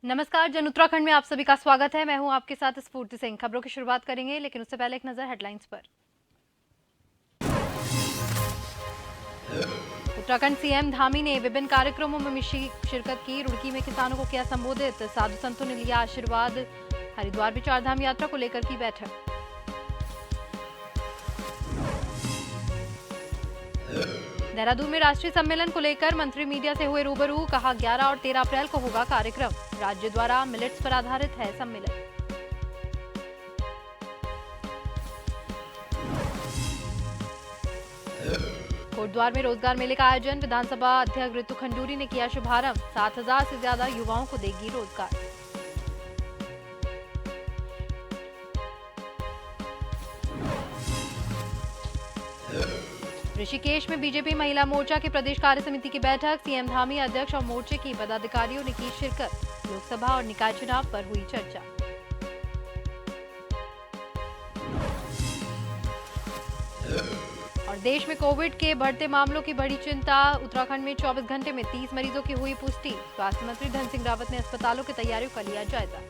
नमस्कार। जन उत्तराखंड में आप सभी का स्वागत है। मैं हूं आपके साथ स्फूर्ति सिंह। खबरों की शुरुआत करेंगे, लेकिन उससे पहले एक नजर हेडलाइंस पर। उत्तराखंड सीएम धामी ने विभिन्न कार्यक्रमों में शिरकत की। रुड़की में किसानों को किया संबोधित। साधु संतों ने लिया आशीर्वाद। हरिद्वार में चारधाम यात्रा को लेकर की बैठक। देहरादून में राष्ट्रीय सम्मेलन को लेकर मंत्री मीडिया से हुए रूबरू। कहा 11 और 13 अप्रैल को होगा कार्यक्रम। राज्य द्वारा मिलेट्स पर आधारित है सम्मेलन। कोटद्वार में रोजगार मेले का आयोजन। विधानसभा अध्यक्ष ऋतु खंडूरी ने किया शुभारंभ। 7,000 से ज्यादा युवाओं को देगी रोजगार। ऋषिकेश में बीजेपी महिला मोर्चा की प्रदेश कार्य समिति की बैठक। सीएम धामी अध्यक्ष और मोर्चे की पदाधिकारियों ने की शिरकत। लोकसभा और निकाय चुनाव पर हुई चर्चा। और देश में कोविड के बढ़ते मामलों की बड़ी चिंता। उत्तराखंड में 24 घंटे में 30 मरीजों की हुई पुष्टि। स्वास्थ्य मंत्री धन सिंह रावत ने अस्पतालों की तैयारियों का लिया जायजा।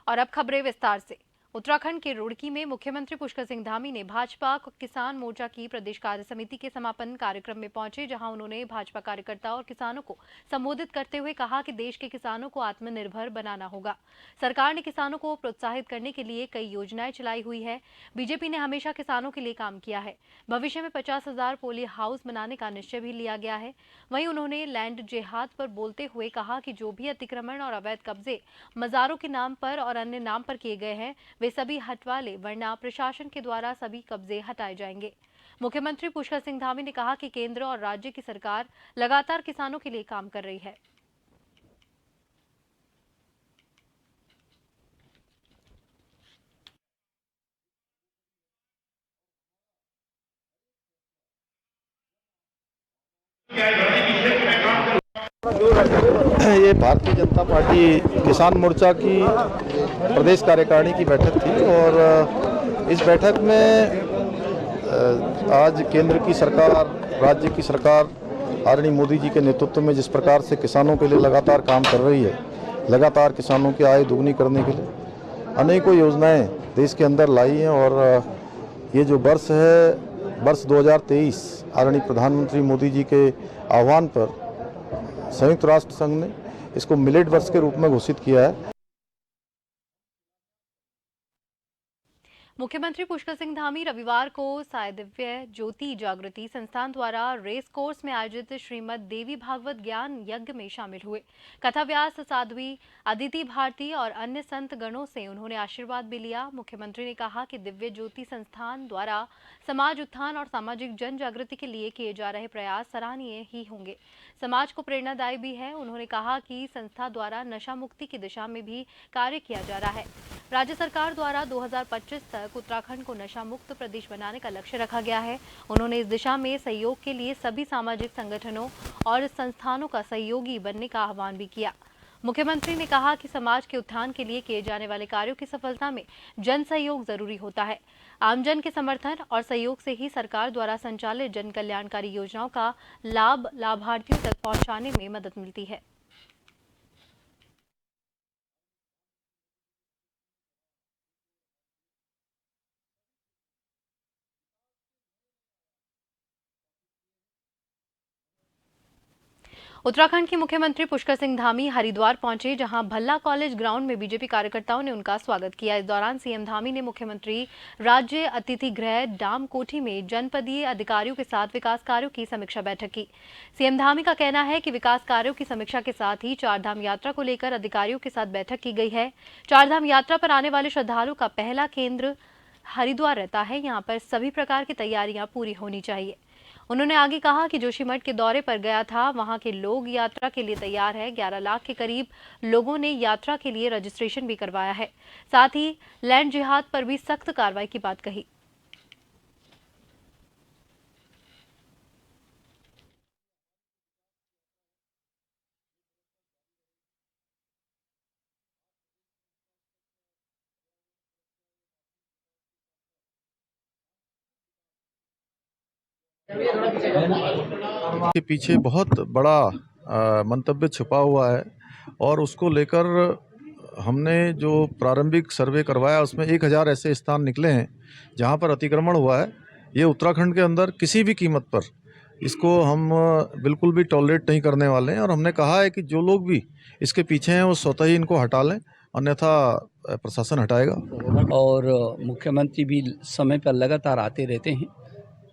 और अब खबरें विस्तार से। उत्तराखंड के रुड़की में मुख्यमंत्री पुष्कर सिंह धामी ने भाजपा किसान मोर्चा की प्रदेश कार्य समिति के समापन कार्यक्रम में पहुंचे, जहां उन्होंने भाजपा कार्यकर्ताओं और किसानों को संबोधित करते हुए कहा कि देश के किसानों को आत्मनिर्भर बनाना होगा। सरकार ने किसानों को प्रोत्साहित करने के लिए कई योजनाएं चलाई हुई है। बीजेपी ने हमेशा किसानों के लिए काम किया है। भविष्य में 50,000 पोली हाउस बनाने का निश्चय भी लिया गया है। वहीं उन्होंने लैंड जिहाद पर बोलते हुए कहा कि जो भी अतिक्रमण और अवैध कब्जे मजारों के नाम पर और अन्य नाम पर किए गए हैं, वे सभी हटवा ले, वरना प्रशासन के द्वारा सभी कब्जे हटाए जाएंगे। मुख्यमंत्री पुष्कर सिंह धामी ने कहा कि केंद्र और राज्य की सरकार लगातार किसानों के लिए काम कर रही है। ये भारतीय जनता पार्टी किसान मोर्चा की प्रदेश कार्यकारिणी की बैठक थी और इस बैठक में आज केंद्र की सरकार, राज्य की सरकार आदरणीय मोदी जी के नेतृत्व में जिस प्रकार से किसानों के लिए लगातार काम कर रही है, लगातार किसानों की आय दुगनी करने के लिए अनेकों योजनाएं देश के अंदर लाई हैं। और ये जो वर्ष है, वर्ष 2023 आदरणीय प्रधानमंत्री मोदी जी के आह्वान पर संयुक्त राष्ट्र संघ ने इसको मिलेट वर्ष के रूप में घोषित किया है। मुख्यमंत्री पुष्कर सिंह धामी रविवार को साय दिव्य ज्योति जागृति संस्थान द्वारा रेस कोर्स में आयोजित श्रीमद देवी भागवत ज्ञान यज्ञ में शामिल हुए। कथा व्यास साध्वी अदिति भारती और अन्य संत गणों से उन्होंने आशीर्वाद भी लिया। मुख्यमंत्री ने कहा कि दिव्य ज्योति संस्थान द्वारा समाज उत्थान और सामाजिक जन जागृति के लिए किए जा रहे प्रयास सराहनीय ही होंगे, समाज को प्रेरणादायी भी है। उन्होंने कहा कि संस्था द्वारा नशा मुक्ति की दिशा में भी कार्य किया जा रहा है। राज्य सरकार द्वारा 2025 तक उत्तराखंड को नशा मुक्त प्रदेश बनाने का लक्ष्य रखा गया है। उन्होंने इस दिशा में सहयोग के लिए सभी सामाजिक संगठनों और संस्थानों का सहयोगी बनने का आह्वान भी किया। मुख्यमंत्री ने कहा कि समाज के उत्थान के लिए किए जाने वाले कार्यों की सफलता में जन सहयोग जरूरी होता है। आमजन के समर्थन और सहयोग से ही सरकार द्वारा संचालित जन कल्याणकारी योजनाओं का लाभ लाभार्थियों तक पहुंचाने में मदद मिलती है। उत्तराखंड के मुख्यमंत्री पुष्कर सिंह धामी हरिद्वार पहुंचे, जहां भल्ला कॉलेज ग्राउंड में बीजेपी कार्यकर्ताओं ने उनका स्वागत किया। इस दौरान सीएम धामी ने मुख्यमंत्री राज्य अतिथि गृह डाम कोठी में जनपदीय अधिकारियों के साथ विकास कार्यों की समीक्षा बैठक की। सीएम धामी का कहना है कि विकास कार्यों की समीक्षा के साथ ही चारधाम यात्रा को लेकर अधिकारियों के साथ बैठक की गई है। चारधाम यात्रा पर आने वाले श्रद्धालुओं का पहला केंद्र हरिद्वार रहता है। यहाँ पर सभी प्रकार की तैयारियां पूरी होनी चाहिए। उन्होंने आगे कहा कि जोशीमठ के दौरे पर गया था, वहां के लोग यात्रा के लिए तैयार है। 11 लाख के करीब लोगों ने यात्रा के लिए रजिस्ट्रेशन भी करवाया है। साथ ही लैंड जिहाद पर भी सख्त कार्रवाई की बात कही। के पीछे बहुत बड़ा मंतव्य छुपा हुआ है और उसको लेकर हमने जो प्रारंभिक सर्वे करवाया उसमें 1000 ऐसे स्थान निकले हैं जहां पर अतिक्रमण हुआ है। ये उत्तराखंड के अंदर किसी भी कीमत पर इसको हम बिल्कुल भी टॉलरेट नहीं करने वाले हैं और हमने कहा है कि जो लोग भी इसके पीछे हैं वो स्वतः ही इनको हटा लें, अन्यथा प्रशासन हटाएगा। और मुख्यमंत्री भी समय पर लगातार आते रहते हैं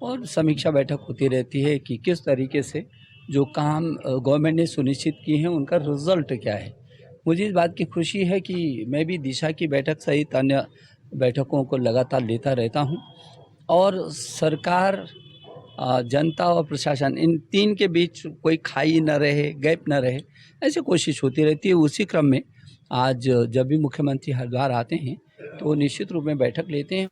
और समीक्षा बैठक होती रहती है कि किस तरीके से जो काम गवर्नमेंट ने सुनिश्चित किए हैं उनका रिजल्ट क्या है। मुझे इस बात की खुशी है कि मैं भी दिशा की बैठक सहित अन्य बैठकों को लगातार लेता रहता हूं और सरकार, जनता और प्रशासन, इन तीन के बीच कोई खाई न रहे, गैप न रहे, ऐसी कोशिश होती रहती है। उसी क्रम में आज जब भी मुख्यमंत्री हरिद्वार आते हैं तो निश्चित रूप में बैठक लेते हैं।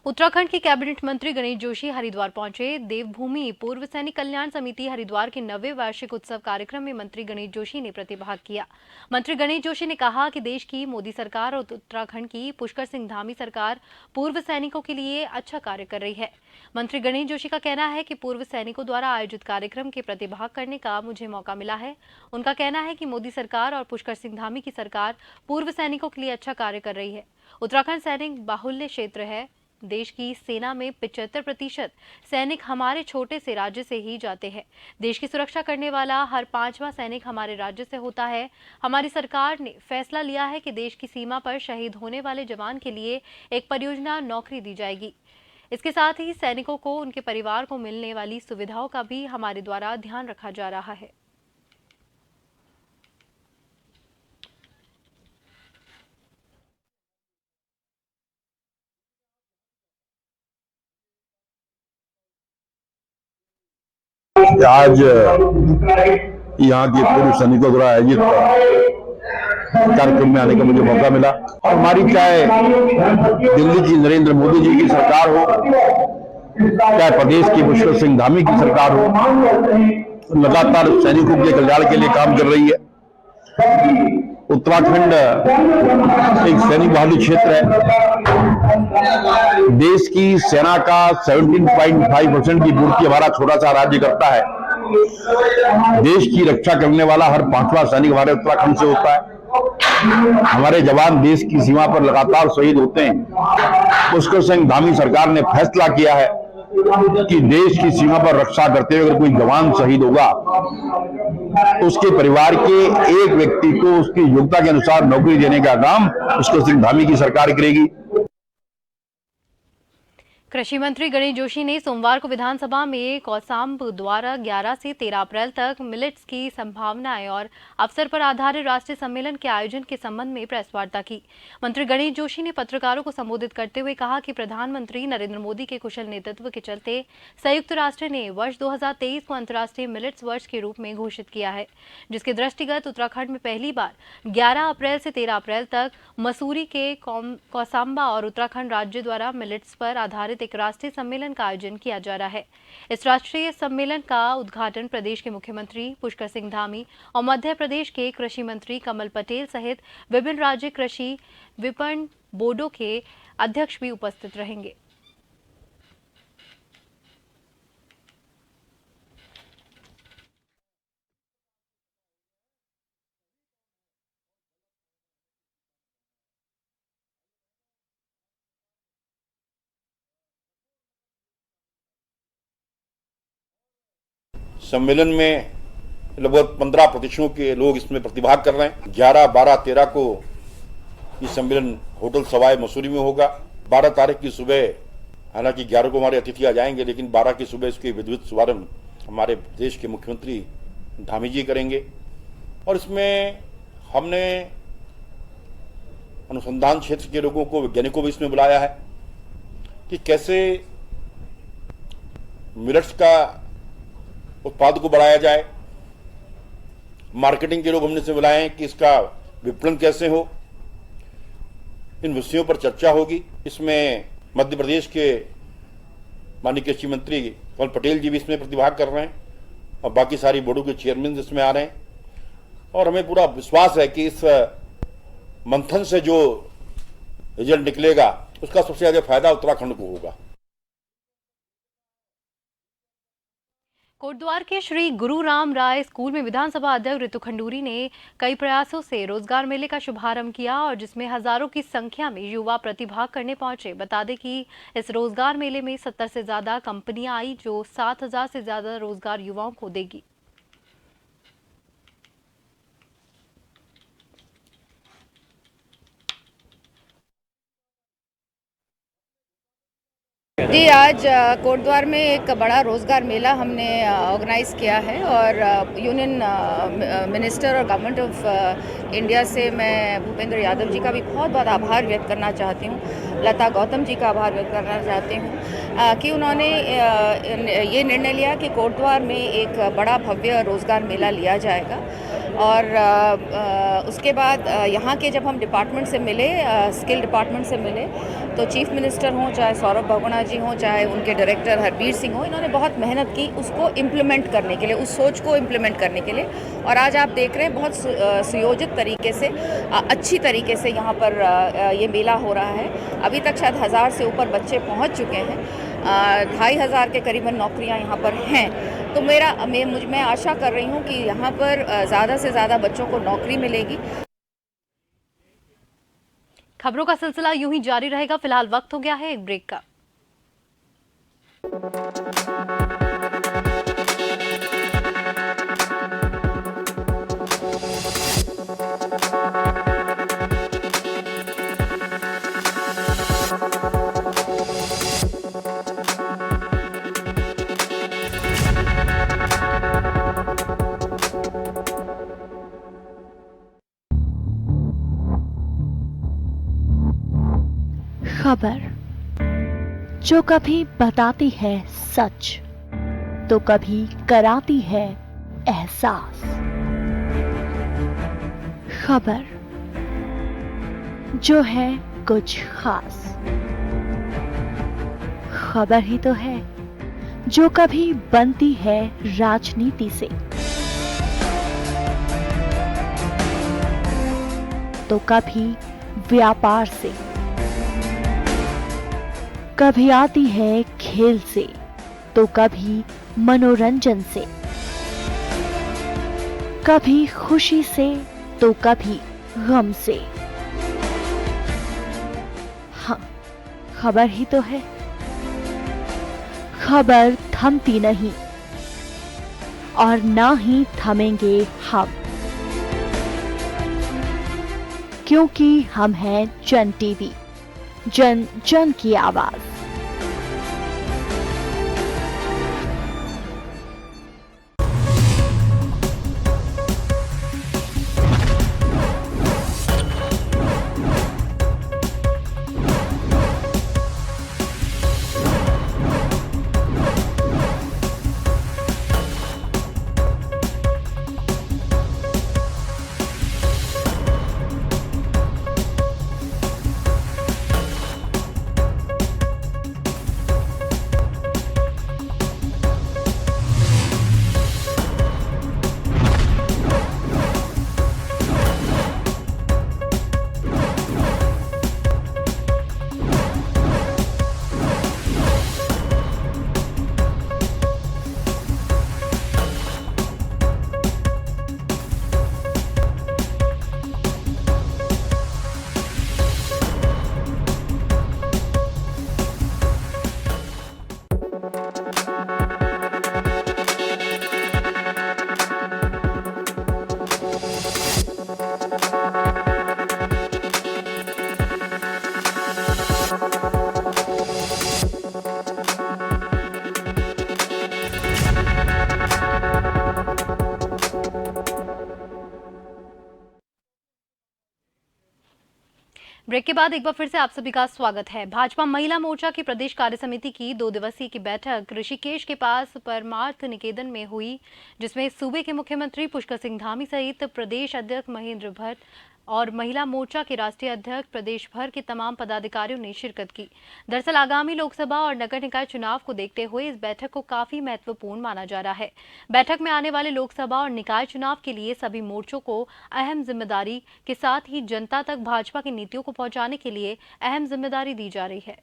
उत्तराखंड के कैबिनेट मंत्री गणेश जोशी हरिद्वार पहुंचे। देवभूमि पूर्व सैनिक कल्याण समिति हरिद्वार के 90वें वार्षिक उत्सव कार्यक्रम में मंत्री गणेश जोशी ने प्रतिभाग किया। मंत्री गणेश जोशी ने कहा कि देश की मोदी सरकार और उत्तराखंड की पुष्कर सिंह धामी सरकार पूर्व सैनिकों के लिए अच्छा कार्य कर रही है। मंत्री गणेश जोशी का कहना है कि पूर्व सैनिकों द्वारा आयोजित कार्यक्रम के प्रतिभाग करने का मुझे मौका मिला है। उनका कहना है कि मोदी सरकार और पुष्कर सिंह धामी की सरकार पूर्व सैनिकों के लिए अच्छा कार्य कर रही है। उत्तराखंड सैनिक बाहुल्य क्षेत्र है। देश की सेना में 75% सैनिक हमारे छोटे से राज्य से ही जाते हैं। देश की सुरक्षा करने वाला हर 5वां सैनिक हमारे राज्य से होता है। हमारी सरकार ने फैसला लिया है कि देश की सीमा पर शहीद होने वाले जवान के लिए एक परियोजना नौकरी दी जाएगी। इसके साथ ही सैनिकों को उनके परिवार को मिलने वाली सुविधाओं का भी हमारे द्वारा ध्यान रखा जा रहा है। आज यहाँ के पूर्व सैनिकों द्वारा आयोजित कार्यक्रम में आने का मुझे मौका मिला। और हमारी चाहे दिल्ली की नरेंद्र मोदी जी की सरकार हो, चाहे प्रदेश की पुष्कर सिंह धामी की सरकार हो, लगातार सैनिकों के कल्याण के लिए काम कर रही है। उत्तराखंड एक सैनिक बहुल क्षेत्र है। देश की सेना का 17.5% की पूर्ति हमारा छोटा सा राज्य करता है। देश की रक्षा करने वाला हर 5वां सैनिक हमारे उत्तराखंड से होता है। हमारे जवान देश की सीमा पर लगातार शहीद होते हैं। पुष्कर सिंह धामी सरकार ने फैसला किया है कि देश की सीमा पर रक्षा करते हुए अगर कोई जवान शहीद होगा तो उसके परिवार के एक व्यक्ति को उसकी योग्यता के अनुसार नौकरी देने का काम पुष्कर सिंह धामी की सरकार करेगी। कृषि मंत्री गणेश जोशी ने सोमवार को विधानसभा में कौसाम्ब द्वारा 11 से 13 अप्रैल तक मिलेट्स की संभावनाएं और अवसर पर आधारित राष्ट्रीय सम्मेलन के आयोजन के संबंध में प्रेस वार्ता की। मंत्री गणेश जोशी ने पत्रकारों को संबोधित करते हुए कहा कि प्रधानमंत्री नरेंद्र मोदी के कुशल नेतृत्व के चलते संयुक्त राष्ट्र ने वर्ष 2023 को अंतर्राष्ट्रीय मिलेट्स वर्ष के रूप में घोषित किया है, जिसके दृष्टिगत उत्तराखंड में पहली बार 11 अप्रैल से 13 अप्रैल तक मसूरी के कौसाम्बा और उत्तराखंड राज्य द्वारा मिलेट्स पर आधारित एक राष्ट्रीय सम्मेलन का आयोजन किया जा रहा है। इस राष्ट्रीय सम्मेलन का उद्घाटन प्रदेश के मुख्यमंत्री पुष्कर सिंह धामी और मध्य प्रदेश के कृषि मंत्री कमल पटेल सहित विभिन्न राज्य कृषि विपणन बोर्डों के अध्यक्ष भी उपस्थित रहेंगे। सम्मेलन में लगभग 15% के लोग इसमें प्रतिभाग कर रहे हैं। 11, 12, 13 को ये सम्मेलन होटल सवाई मसूरी में होगा। 12 तारीख की सुबह, हालांकि 11 को हमारे अतिथि आ जाएंगे, लेकिन 12 की सुबह इसके विधिवत शुभारंभ हमारे देश के मुख्यमंत्री धामी जी करेंगे। और इसमें हमने अनुसंधान क्षेत्र के लोगों को, वैज्ञानिकों को इसमें बुलाया है कि कैसे मिलेट्स का उत्पाद को बढ़ाया जाए। मार्केटिंग के लोग हमने से बुलाए हैं कि इसका विपणन कैसे हो। इन विषयों पर चर्चा होगी। इसमें मध्य प्रदेश के माननीय कृषि मंत्री कमल पटेल जी भी इसमें प्रतिभाग कर रहे हैं और बाकी सारी बोर्डों के चेयरमैन इसमें आ रहे हैं। और हमें पूरा विश्वास है कि इस मंथन से जो रिजल्ट निकलेगा उसका सबसे ज्यादा फायदा उत्तराखंड को होगा। कोटद्वार के श्री गुरु राम राय स्कूल में विधानसभा अध्यक्ष ऋतु खंडूरी ने कई प्रयासों से रोजगार मेले का शुभारंभ किया और जिसमें हजारों की संख्या में युवा प्रतिभाग करने पहुंचे। बता दें कि इस रोजगार मेले में 70 से ज्यादा कंपनियां आई जो 7,000 से ज्यादा रोजगार युवाओं को देगी। जी, आज कोटद्वार में एक बड़ा रोज़गार मेला हमने ऑर्गेनाइज़ किया है और यूनियन मिनिस्टर और गवर्नमेंट ऑफ इंडिया से मैं भूपेंद्र यादव जी का भी बहुत बहुत आभार व्यक्त करना चाहती हूँ, लता गौतम जी का आभार व्यक्त करना चाहती हूँ कि उन्होंने ये निर्णय लिया कि कोटद्वार में एक बड़ा भव्य रोज़गार मेला लिया जाएगा। और उसके बाद यहाँ के जब हम डिपार्टमेंट से मिले, स्किल डिपार्टमेंट से मिले, तो चीफ मिनिस्टर हों, चाहे सौरभ बहुगुणा जी हों, चाहे उनके डायरेक्टर हरबीर सिंह हों, इन्होंने बहुत मेहनत की उसको इम्प्लीमेंट करने के लिए, उस सोच को इम्प्लीमेंट करने के लिए। और आज आप देख रहे हैं बहुत सुयोजित तरीके से, अच्छी तरीके से यहाँ पर ये मेला हो रहा है। अभी तक शायद 1000 से ऊपर बच्चे पहुँच चुके हैं, 2500 के करीबन नौकरियाँ यहाँ पर हैं। तो मैं आशा कर रही हूँ कि यहाँ पर ज़्यादा से ज़्यादा बच्चों को नौकरी मिलेगी। खबरों का सिलसिला यूं ही जारी रहेगा। फिलहाल वक्त हो गया है एक ब्रेक का। खबर जो कभी बताती है सच तो कभी कराती है एहसास। खबर जो है कुछ खास। खबर ही तो है जो कभी बनती है राजनीति से तो कभी व्यापार से, कभी आती है खेल से तो कभी मनोरंजन से, कभी खुशी से तो कभी गम से। हाँ, खबर ही तो है। खबर थमती नहीं और ना ही थमेंगे हम, क्योंकि हम हैं जन टीवी, जन जन की आवाज। ब्रेक के बाद एक बार फिर से आप सभी का स्वागत है। भाजपा महिला मोर्चा की प्रदेश कार्य समिति की 2 दिवसीय की बैठक ऋषिकेश के पास परमार्थ निकेतन में हुई, जिसमें सूबे के मुख्यमंत्री पुष्कर सिंह धामी सहित प्रदेश अध्यक्ष महेंद्र भट्ट और महिला मोर्चा के राष्ट्रीय अध्यक्ष प्रदेश भर के तमाम पदाधिकारियों ने शिरकत की। दरअसल आगामी लोकसभा और नगर निकाय चुनाव को देखते हुए इस बैठक को काफी महत्वपूर्ण माना जा रहा है। बैठक में आने वाले लोकसभा और निकाय चुनाव के लिए सभी मोर्चों को अहम जिम्मेदारी के साथ ही जनता तक भाजपा की नीतियों को पहुंचाने के लिए अहम जिम्मेदारी दी जा रही है।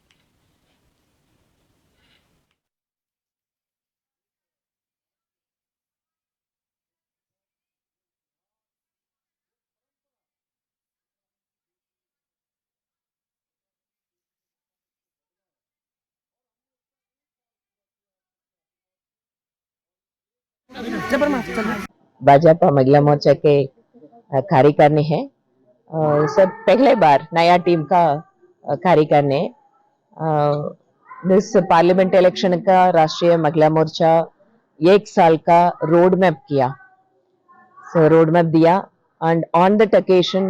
भाजपा महिला मोर्चा के कार्यकारिणी है। सब पहले बार नया टीम का कार्यकारिणी है। इस पार्लियामेंट इलेक्शन का राष्ट्रीय महिला मोर्चा 1 साल का रोड मैप किया। So road map दिया, and on that occasion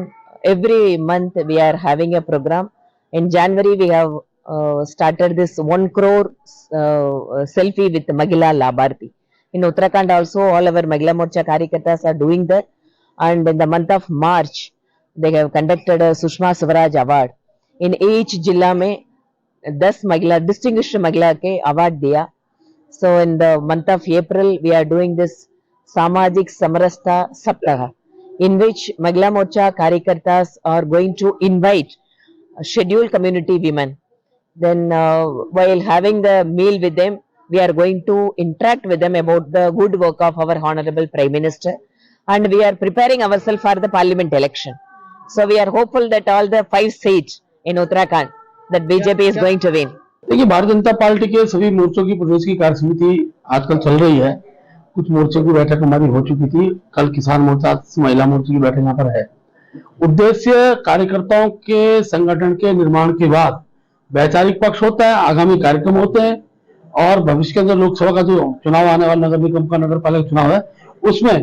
every month we are having a program. In January we have started this 1 crore selfie with Mahila Labharthi. In Uttarakhand also all our Mahila Morcha Karyakartas are doing that, and in the month of March they have conducted a Sushma Swaraj Award. In each जिला में 10 महिला distinguished महिला के award दिया. So in the month of April we are doing this Samajik Samarastha Saptaha, in which Mahila Morcha Karyakartas are going to invite scheduled community women. Then while having the meal with them, we are going to interact with them about the good work of our Honorable Prime Minister, and we are preparing ourselves for the Parliament election. So we are hopeful that all the 5 seats in Uttarakhand that BJP is going to win. देखिए, Bharatiya Janata party के सभी मोर्चों की प्रदेश की कार्य समिति आजकल चल रही है। कुछ मोर्चों की बैठक हमारी हो चुकी थी। कल किसान मोर्चा, महिला मोर्चा की बैठक यहाँ पर है। उद्देश्य कार्यकर्ताओं के संगठन के निर्माण के बाद वैचारिक पक्ष होता है, आगामी कार्यक्रम होते हैं, और भविष्य के अंदर लोकसभा का जो चुनाव आने वाला, नगर निगम का, नगर पालिका चुनाव है, उसमें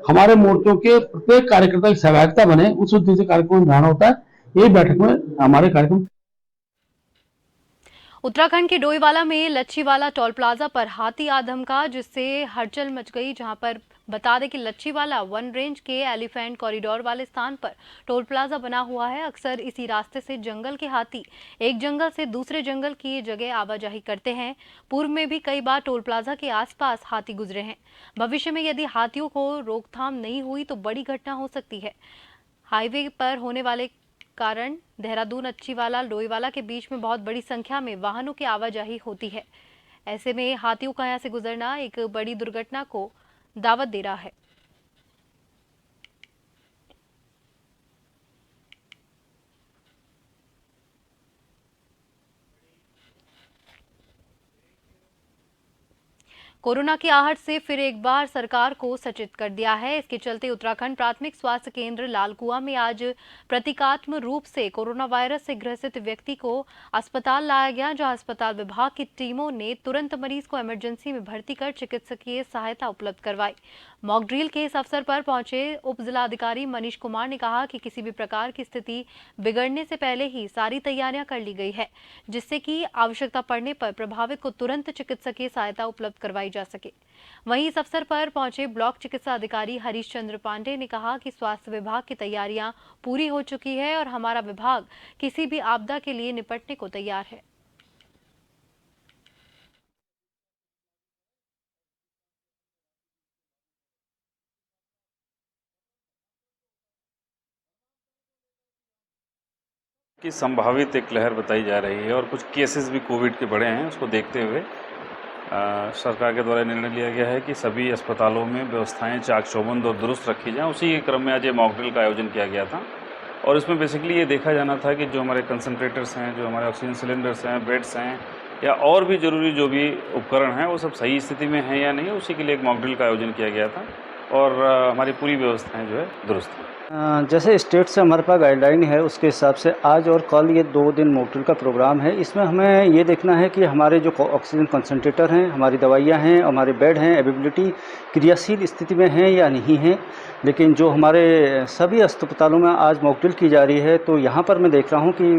हमारे मोर्चों के प्रत्येक कार्यकर्ता की सहभागिता बने, उस उद्देश्य से कार्यक्रम निर्धारण होता है। यही बैठक में हमारे कार्यक्रम। उत्तराखंड के डोईवाला में लच्छीवाला टोल प्लाजा पर हाथी आधमका, जिससे हलचल मच गई। जहां पर बता दें कि लच्छीवाला वन रेंज के एलिफेंट कॉरिडोर वाले स्थान पर टोल प्लाजा बना हुआ है। अक्सर इसी रास्ते से जंगल के हाथी एक जंगल से दूसरे जंगल की जगह आवाजाही करते हैं। पूर्व में भी कई बार टोल प्लाजा के आसपास हाथी गुजरे हैं। भविष्य में यदि हाथियों को रोकथाम नहीं हुई तो बड़ी घटना हो सकती है। हाईवे पर होने वाले कारण देहरादून अच्छीवाला डोईवाला के बीच में बहुत बड़ी संख्या में वाहनों की आवाजाही होती है। ऐसे में हाथियों का यहां से गुजरना एक बड़ी दुर्घटना को दावत दे रहा है। कोरोना की आहट से फिर एक बार सरकार को सचेत कर दिया है। इसके चलते उत्तराखंड प्राथमिक स्वास्थ्य केंद्र लालकुआं में आज प्रतीकात्मक रूप से कोरोना वायरस से ग्रसित व्यक्ति को अस्पताल लाया गया, जहां अस्पताल विभाग की टीमों ने तुरंत मरीज को इमरजेंसी में भर्ती कर चिकित्सकीय सहायता उपलब्ध करवाई। मॉक ड्रिल के इस अवसर पर पहुंचे उप जिलाधिकारी मनीष कुमार ने कहा कि किसी भी प्रकार की स्थिति बिगड़ने से पहले ही सारी तैयारियां कर ली गई है, जिससे कि आवश्यकता पड़ने पर प्रभावित को तुरंत चिकित्सकीय सहायता उपलब्ध करवाई जा सके। वहीं इस अवसर पर पहुंचे ब्लॉक चिकित्सा अधिकारी हरीश चंद्र पांडे ने कहा कि स्वास्थ्य विभाग की तैयारियां पूरी हो चुकी है और हमारा विभाग किसी भी आपदा के लिए निपटने को तैयार है। की संभावित एक लहर बताई जा रही है और कुछ केसेस भी कोविड के बढ़े हैं। उसको देखते हुए सरकार के द्वारा निर्णय लिया गया है कि सभी अस्पतालों में व्यवस्थाएं चाक चौबंद और दुरुस्त रखी जाएं। उसी के क्रम में आज ये मॉक ड्रिल का आयोजन किया गया था और इसमें बेसिकली ये देखा जाना था कि जो हमारे कंसंट्रेटर्स हैं, जो हमारे ऑक्सीजन सिलेंडर्स हैं, बेड्स हैं या और भी ज़रूरी जो भी उपकरण हैं वो सब सही स्थिति में हैं या नहीं, उसी के लिए एक मॉक ड्रिल का आयोजन किया गया था और हमारी पूरी व्यवस्थाएँ जो है दुरुस्त हैं। जैसे स्टेट से हमारे पास गाइडलाइन है, उसके हिसाब से आज और कल ये 2 दिन मॉक ड्रिल का प्रोग्राम है। इसमें हमें ये देखना है कि हमारे जो ऑक्सीजन कंसंट्रेटर हैं, हमारी दवाइयाँ हैं, हमारे बेड हैं, अवेलेबिलिटी क्रियाशील स्थिति में हैं या नहीं है। लेकिन जो हमारे सभी अस्पतालों में आज मॉक ड्रिल की जा रही है, तो यहाँ पर मैं देख रहा हूँ कि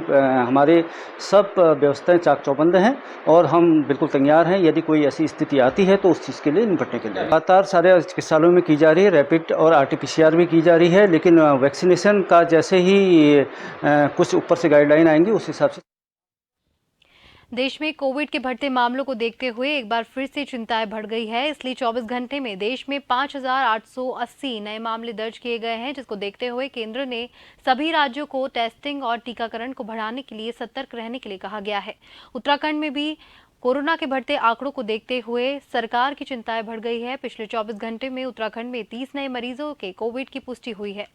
हमारे सब व्यवस्थाएं चाक चौबंद हैं और हम बिल्कुल तैयार हैं। यदि कोई ऐसी स्थिति आती है तो उस चीज़ के लिए निपटने के लिए लगातार सारे चिकित्सालयों में की जा रही है, रैपिड और RT-PCR भी की जा रही है। लेकिन वैक्सीनेशन का जैसे ही कुछ ऊपर से गाइडलाइन आएंगी उस हिसाब से। देश में कोविड के बढ़ते मामलों को देखते हुए एक बार फिर से चिंताएं बढ़ गई है। इसलिए 24 घंटे में देश में 5,880 नए मामले दर्ज किए गए हैं, जिसको देखते हुए केंद्र ने सभी राज्यों को टेस्टिंग और टीकाकरण को बढ़ाने के लिए सतर्क रहने के लिए कहा गया है। उत्तराखंड में भी कोरोना के बढ़ते आंकड़ों को देखते हुए सरकार की चिंताएं बढ़ गई है। पिछले 24 घंटे में उत्तराखंड में 30 नए मरीजों के कोविड की पुष्टि हुई है।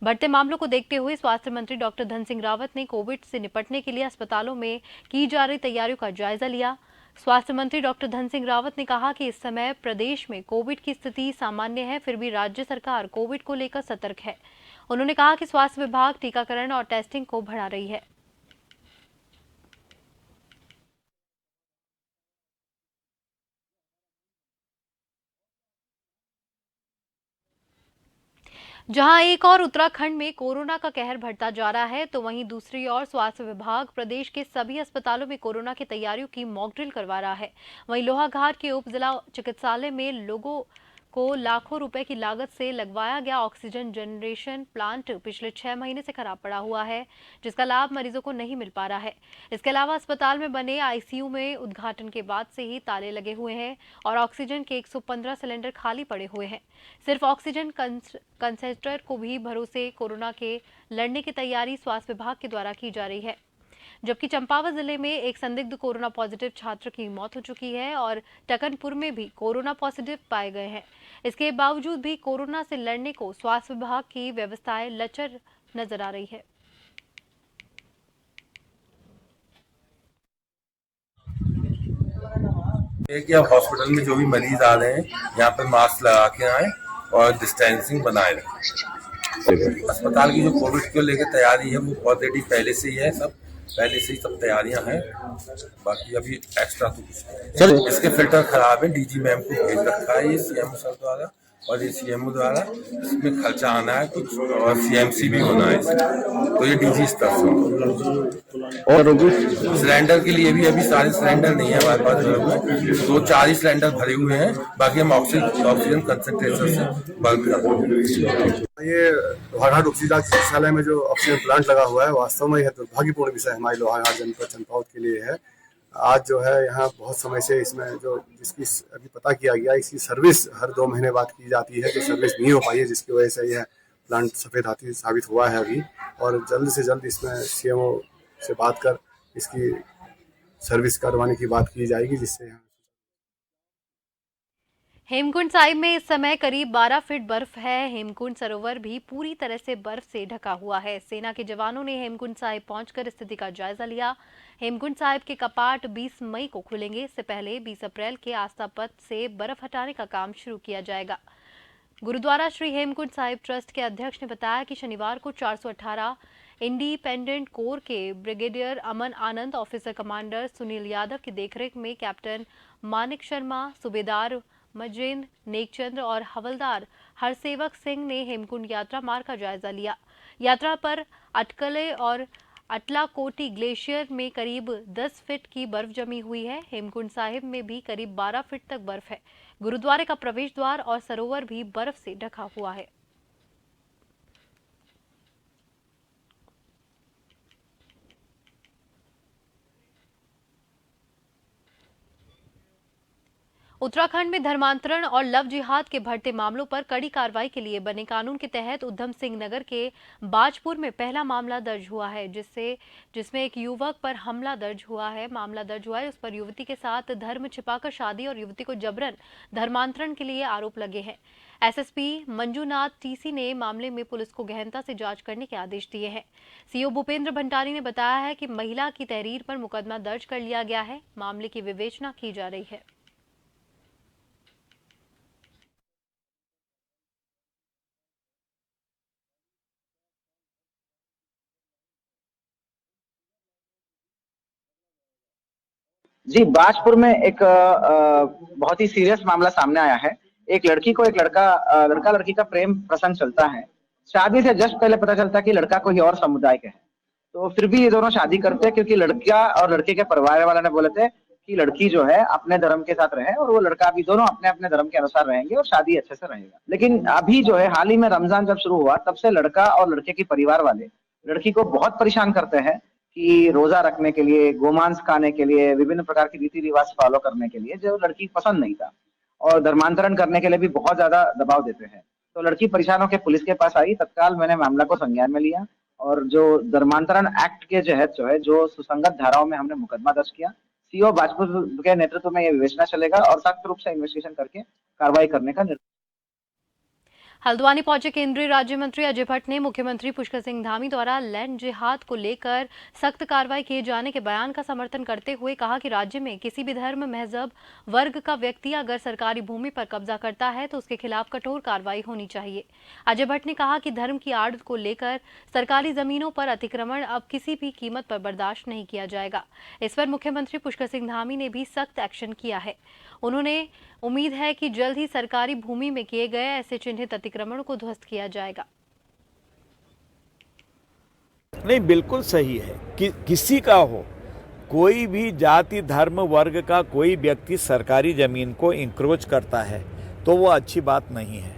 बढ़ते मामलों को देखते हुए स्वास्थ्य मंत्री डॉक्टर धन सिंह रावत ने कोविड से निपटने के लिए अस्पतालों में की जा रही तैयारियों का जायजा लिया। स्वास्थ्य मंत्री डॉक्टर धन सिंह रावत ने कहा कि इस समय प्रदेश में कोविड की स्थिति सामान्य है, फिर भी राज्य सरकार कोविड को लेकर सतर्क है। उन्होंने कहा कि स्वास्थ्य विभाग टीकाकरण और टेस्टिंग को बढ़ा रही है। जहां एक और उत्तराखंड में कोरोना का कहर बढ़ता जा रहा है, तो वहीं दूसरी ओर स्वास्थ्य विभाग प्रदेश के सभी अस्पतालों में कोरोना की तैयारियों की मॉक ड्रिल करवा रहा है। वहीं लोहाघाट के उप जिला चिकित्सालय में लोगों को लाखों रुपए की लागत से लगवाया गया ऑक्सीजन जनरेशन प्लांट पिछले 6 महीने से खराब पड़ा हुआ है, जिसका लाभ मरीजों को नहीं मिल पा रहा है। इसके अलावा अस्पताल में बने आईसीयू में उद्घाटन के बाद से ही ताले लगे हुए हैं और ऑक्सीजन के 115 सिलेंडर खाली पड़े हुए हैं। सिर्फ ऑक्सीजन कंसेंट्रेटर को भी भरोसे कोरोना के लड़ने की तैयारी स्वास्थ्य विभाग के द्वारा की जा रही है। जबकि चंपावत जिले में एक संदिग्ध कोरोना पॉजिटिव छात्र की मौत हो चुकी है और टकनपुर में भी कोरोना पॉजिटिव पाए गए हैं। इसके बावजूद भी कोरोना से लड़ने को स्वास्थ्य विभाग की व्यवस्थाएं लचर नजर आ रही है। कि अब हॉस्पिटल में जो भी मरीज आ रहे हैं यहाँ पे मास्क लगा के आए और डिस्टेंसिंग बनाए रखें। अस्पताल की जो कोविड को लेकर तैयारी है वो ऑलरेडी पहले से ही है, पहले से ही सब तैयारियां हैं। बाकी अभी एक्स्ट्रा तो कुछ नहीं है। इसके फिल्टर खराब है, डीजी मैम को भेज रखा है ये सीएमओ सर द्वारा और ये सीएमओ द्वारा। इसमें खर्चा आना है कुछ और सीएमसी भी होना है इसमें, तो ये डीजी स्तर से। और सिलेंडर के लिए भी अभी सारे सिलेंडर नहीं है हमारे पास, 2-4 ही सिलेंडर भरे हुए हैं, बाकी हम ऑक्सीजन कंसंट्रेटर से बल्क कर रहे हैं। ये लोहाघाट उप जिला चिकित्सालय में जो ऑक्सीजन प्लांट लगा हुआ है वास्तव में यह दुर्भाग्यपूर्ण विषय हमारे लोहाघाट जनपद चंपावत के लिए है। आज जो है यहाँ बहुत समय से इसमें जो जिसकी अभी पता किया गया, इसकी सर्विस हर 2 महीने बाद की जाती है, जो सर्विस नहीं हो पाई है, जिसकी वजह से यह प्लांट सफेद हाथी साबित हुआ है अभी। और जल्द से जल्द इसमें सीएमओ से बात कर इसकी सर्विस करवाने की बात की जाएगी, जिससे हेमकुंड साहिब में इस समय करीब 12 फीट बर्फ है। हेमकुंड सरोवर भी पूरी तरह से बर्फ से ढका हुआ है। सेना के जवानों ने हेमकुंड साहिब पहुंचकर स्थिति का जायजा लिया। हेमकुंड साहिब के कपाट 20 मई को खुलेंगे। इससे पहले 20 अप्रैल के आस्था पथ से बर्फ हटाने का काम शुरू किया जाएगा। गुरुद्वारा श्री हेमकुंड साहिब ट्रस्ट के अध्यक्ष ने बताया कि शनिवार को 418 इंडिपेंडेंट कोर के brigadier Aman Anand, officer commander Sunil Yadav की देखरेख में कैप्टन मानिक शर्मा, सूबेदार मजेंद्र नेकचंद्र और हवलदार हरसेवक सिंह ने हेमकुंड यात्रा मार्ग का जायजा लिया। यात्रा पर अटकले और अटलाकोटी ग्लेशियर में करीब 10 फीट की बर्फ जमी हुई है। हेमकुंड साहिब में भी करीब 12 फीट तक बर्फ है। गुरुद्वारे का प्रवेश द्वार और सरोवर भी बर्फ से ढका हुआ है। उत्तराखंड में धर्मांतरण और लव जिहाद के बढ़ते मामलों पर कड़ी कार्रवाई के लिए बने कानून के तहत उधम सिंह नगर के बाजपुर में पहला मामला दर्ज हुआ है, जिसमें एक युवक पर मामला दर्ज हुआ है। उस पर युवती के साथ धर्म छिपाकर शादी और युवती को जबरन धर्मांतरण के लिए आरोप लगे हैं। एसएसपी मंजूनाथ टीसी ने मामले में पुलिस को गहनता से जांच करने के आदेश दिए हैं। सीओ भूपेंद्र भंडारी ने बताया है कि महिला की तहरीर पर मुकदमा दर्ज कर लिया गया है। मामले की विवेचना की जा रही है। जी, बाजपुर में एक बहुत ही सीरियस मामला सामने आया है। एक लड़की को एक लड़का लड़की का प्रेम प्रसंग चलता है। शादी से जस्ट पहले पता चलता है कि लड़का कोई और समुदाय के है, तो फिर भी ये दोनों शादी करते हैं, क्योंकि लड़का और लड़के के परिवार वाले ने बोले थे कि लड़की जो है अपने धर्म के साथ रहे और वो लड़का भी, दोनों अपने अपने धर्म के अनुसार रहेंगे और शादी अच्छे से रहेगा। लेकिन अभी जो है हाल ही में रमजान जब शुरू हुआ, तब से लड़का और लड़के के परिवार वाले लड़की को बहुत परेशान करते हैं कि रोजा रखने के लिए, गोमांस खाने के लिए, विभिन्न प्रकार की रीति रिवाज फॉलो करने के लिए, जो लड़की पसंद नहीं था, और धर्मांतरण करने के लिए भी बहुत ज्यादा दबाव देते हैं। तो लड़की परेशान होकर पुलिस के पास आई। तत्काल मैंने मामला को संज्ञान में लिया और जो धर्मांतरण एक्ट के तहत जो सुसंगत धाराओं में हमने मुकदमा दर्ज किया। सीओ बाजपुर के नेतृत्व में यह विवेचना चलेगा और सख्त रूप से इन्वेस्टिगेशन करके कार्रवाई करने का निर्देश। हल्द्वानी पहुंचे केंद्रीय राज्य मंत्री अजय भट्ट ने मुख्यमंत्री पुष्कर सिंह धामी द्वारा लैंड जिहाद को लेकर सख्त कार्रवाई किए जाने के बयान का समर्थन करते हुए कहा कि राज्य में किसी भी धर्म, मजहब, वर्ग का व्यक्ति अगर सरकारी भूमि पर कब्जा करता है तो उसके खिलाफ कठोर कार्रवाई होनी चाहिए। अजय भट्ट ने कहा कि धर्म की आड़ को लेकर सरकारी जमीनों पर अतिक्रमण अब किसी भी कीमत पर बर्दाश्त नहीं किया जाएगा। इस पर मुख्यमंत्री पुष्कर सिंह धामी ने भी सख्त एक्शन किया है। उन्होंने उम्मीद है कि जल्द ही सरकारी भूमि में किए गए ऐसे चिन्हित अतिक्रमण को ध्वस्त किया जाएगा। नहीं, बिल्कुल सही है कि किसी का हो, कोई भी जाति, धर्म, वर्ग का कोई व्यक्ति सरकारी जमीन को इंक्रोच करता है तो वो अच्छी बात नहीं है।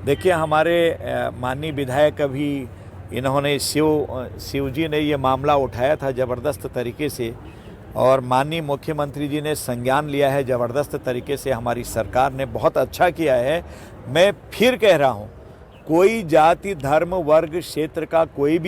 देखिए, हमारे माननीय विधायक अभी इन्होंने शिव जी ने ये मामला उठाया था ज़बरदस्त तरीके से, और माननीय मुख्यमंत्री जी ने संज्ञान लिया है ज़बरदस्त तरीके से। हमारी सरकार ने बहुत अच्छा किया है। मैं फिर कह रहा हूँ, कोई जाति, धर्म, वर्ग, क्षेत्र का कोई भी